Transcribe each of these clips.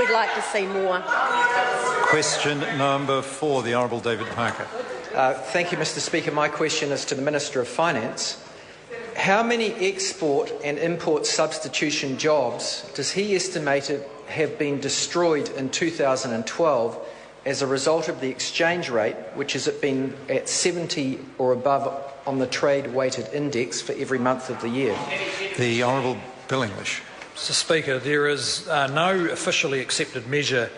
we'd like to see more. Question number 4, the Honourable David Parker. Thank you, Mr. Speaker. My question is to the Minister of Finance. How many export and import substitution jobs does he estimate have been destroyed in 2012 as a result of the exchange rate, which has been at 70 or above on the trade-weighted index for every month of the year? The Honourable Bill English. Mr. Speaker, there is no officially accepted measure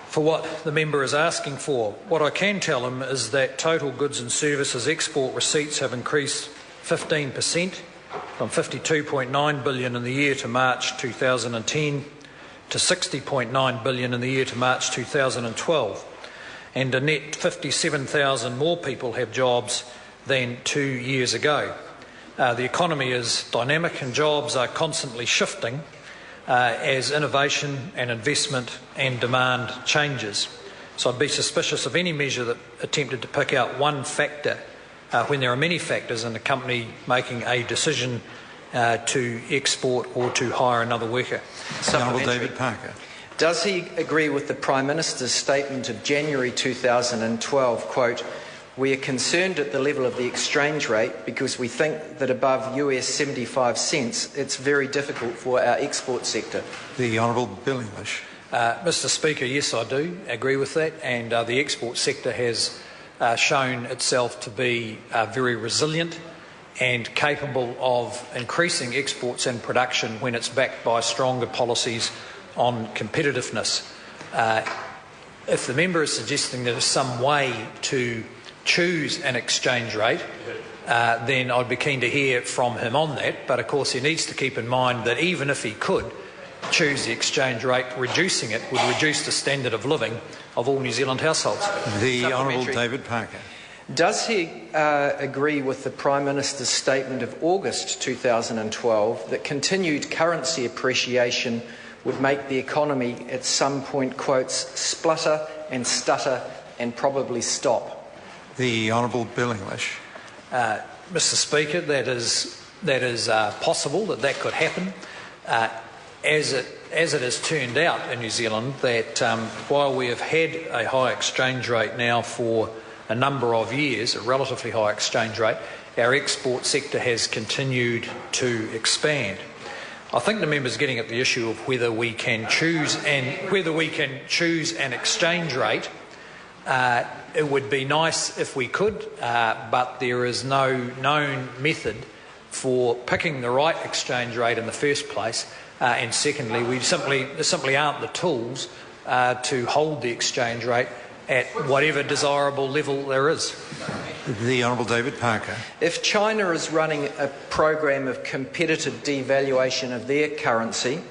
for what the member is asking for. What I can tell him is that total goods and services export receipts have increased 15% from $52.9 billion in the year to March 2010 to $60.9 billion in the year to March 2012, and a net 57,000 more people have jobs than 2 years ago. The economy is dynamic and jobs are constantly shifting as innovation and investment and demand changes. So I'd be suspicious of any measure that attempted to pick out one factor when there are many factors in a company making a decision to export or to hire another worker. Honourable David Parker. Does he agree with the Prime Minister's statement of January 2012, quote, "We are concerned at the level of the exchange rate because we think that above US 75 cents it's very difficult for our export sector"? The Honourable Bill English. Mr. Speaker, yes, I do agree with that, and the export sector has shown itself to be very resilient and capable of increasing exports and production when it's backed by stronger policies on competitiveness. If the member is suggesting there is some way to choose an exchange rate, then I'd be keen to hear from him on that. But of course he needs to keep in mind that even if he could choose the exchange rate, reducing it would reduce the standard of living of all New Zealand households. The Honourable David Parker. Does he agree with the Prime Minister's statement of August 2012 that continued currency appreciation would make the economy at some point, quotes, splutter and stutter and probably stop? The Honourable Bill English. Mr. Speaker, that is possible that could happen. As it has turned out in New Zealand, that while we have had a high exchange rate now for a number of years, a relatively high exchange rate, our export sector has continued to expand. I think the member's getting at the issue of whether we can choose an exchange rate. It would be nice if we could, but there is no known method for picking the right exchange rate in the first place. And secondly, there simply aren't the tools to hold the exchange rate at whatever desirable level there is. The Honourable David Parker. If China is running a program of competitive devaluation of their currency,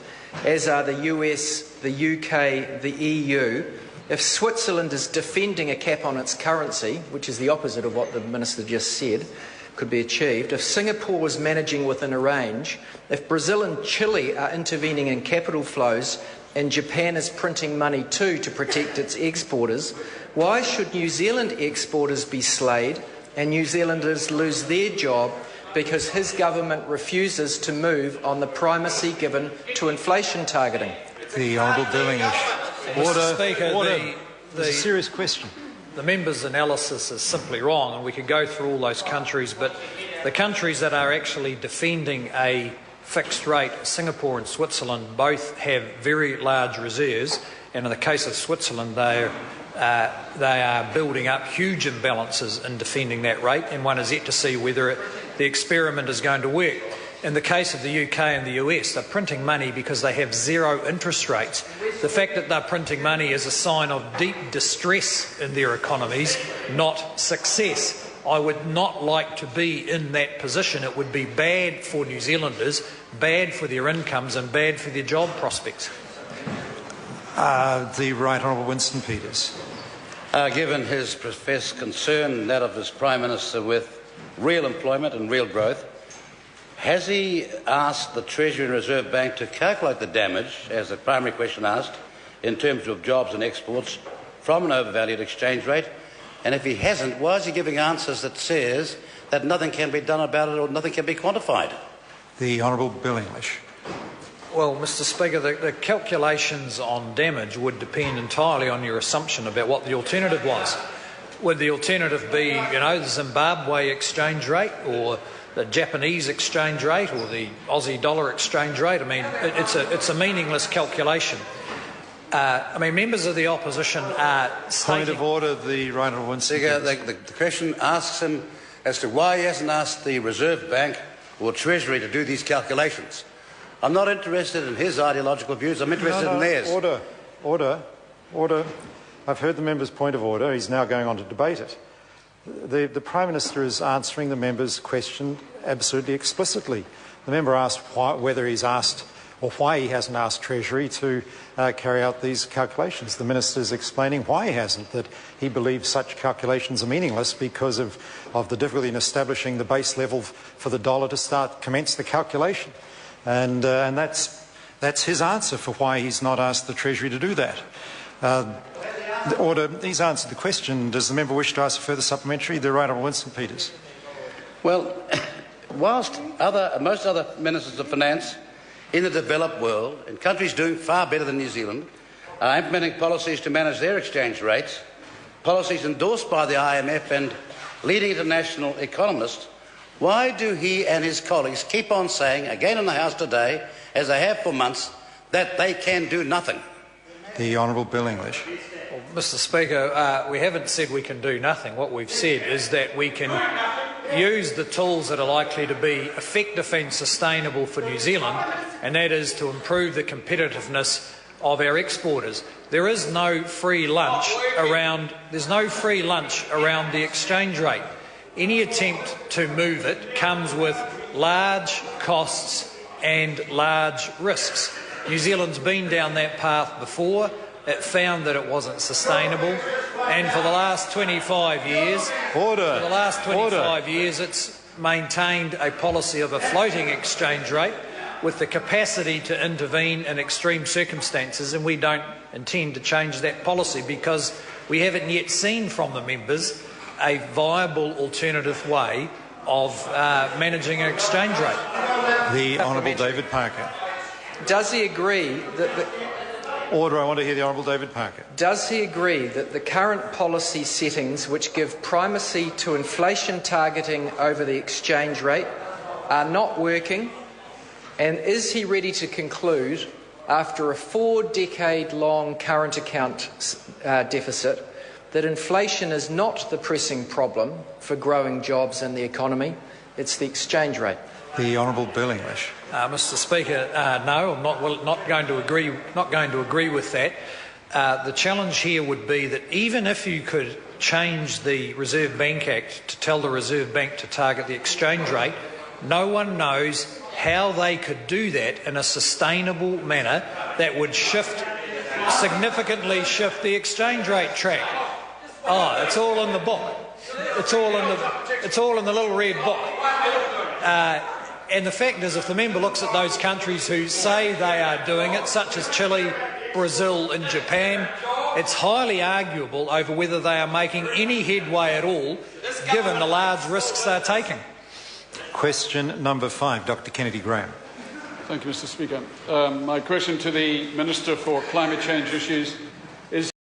as are the US, the UK, the EU, if Switzerland is defending a cap on its currency, which is the opposite of what the Minister just said, could be achieved, if Singapore is managing within a range, if Brazil and Chile are intervening in capital flows, and Japan is printing money too to protect its exporters, why should New Zealand exporters be slayed and New Zealanders lose their job because his government refuses to move on the primacy given to inflation targeting? The Honourable Bill English. Mr. Speaker, It's a serious question. The member's analysis is simply wrong, and we could go through all those countries, but the countries that are actually defending a fixed rate, Singapore and Switzerland, both have very large reserves, and in the case of Switzerland, they are building up huge imbalances in defending that rate, and one is yet to see whether the experiment is going to work. In the case of the UK and the US, they're printing money because they have zero interest rates. The fact that they're printing money is a sign of deep distress in their economies, not success. I would not like to be in that position. It would be bad for New Zealanders, bad for their incomes and bad for their job prospects. The Right Honourable Winston Peters. Given his professed concern and that of his Prime Minister with real employment and real growth, has he asked the Treasury and Reserve Bank to calculate the damage, as the primary question asked, in terms of jobs and exports from an overvalued exchange rate? And if he hasn't, why is he giving answers that says that nothing can be done about it or nothing can be quantified? The Honourable Bill English. Well, Mr Speaker, the calculations on damage would depend entirely on your assumption about what the alternative was. Would the alternative be, the Zimbabwe exchange rate or the Japanese exchange rate or the Aussie dollar exchange rate? I mean, it's a meaningless calculation. Members of the opposition are stating... Point of order, the right honourable Winston. The question asks him as to why he hasn't asked the Reserve Bank or Treasury to do these calculations. I'm not interested in his ideological views, I'm interested in theirs. Order. I've heard the member's point of order. He's now going on to debate it. The Prime Minister is answering the member's question absolutely explicitly. The member asked whether he's asked or why he hasn't asked Treasury to carry out these calculations. The Minister is explaining why he hasn't, that he believes such calculations are meaningless because of the difficulty in establishing the base level for the dollar to commence the calculation. And that's his answer for why he's not asked the Treasury to do that. Order. He's answered the question. Does the member wish to ask a further supplementary? The right honourable Winston Peters. Well, whilst most other ministers of finance in the developed world, in countries doing far better than New Zealand, are implementing policies to manage their exchange rates, policies endorsed by the IMF and leading international economists, why do he and his colleagues keep on saying, again in the House today, as they have for months, that they can do nothing? The Honourable Bill English. Well, Mr Speaker, we haven't said we can do nothing. What we've said is that we can use the tools that are likely to be effective and sustainable for New Zealand, and that is to improve the competitiveness of our exporters. There is no free lunch around the exchange rate. Any attempt to move it comes with large costs and large risks. New Zealand's been down that path before. It found that it wasn't sustainable, and for the last 25 years, it's maintained a policy of a floating exchange rate with the capacity to intervene in extreme circumstances, and we don't intend to change that policy because we haven't yet seen from the members a viable alternative way of managing an exchange rate. The Honourable David Parker. Does he agree that Order. I want to hear the Honourable David Parker. Does he agree that the current policy settings which give primacy to inflation targeting over the exchange rate are not working? And is he ready to conclude, after a 4-decade-long current account deficit, that inflation is not the pressing problem for growing jobs and the economy, it's the exchange rate? The Honourable Bill English. Mr Speaker, no, I'm not going to agree with that. The challenge here would be that even if you could change the Reserve Bank Act to tell the Reserve Bank to target the exchange rate, no one knows how they could do that in a sustainable manner that would significantly shift the exchange rate track. Oh, it's all in the book. It's all in the little red book. And the fact is, if the member looks at those countries who say they are doing it, such as Chile, Brazil and Japan, it's highly arguable over whether they are making any headway at all, given the large risks they're taking. Question number 5, Dr. Kennedy Graham. Thank you, Mr Speaker. My question to the Minister for Climate Change Issues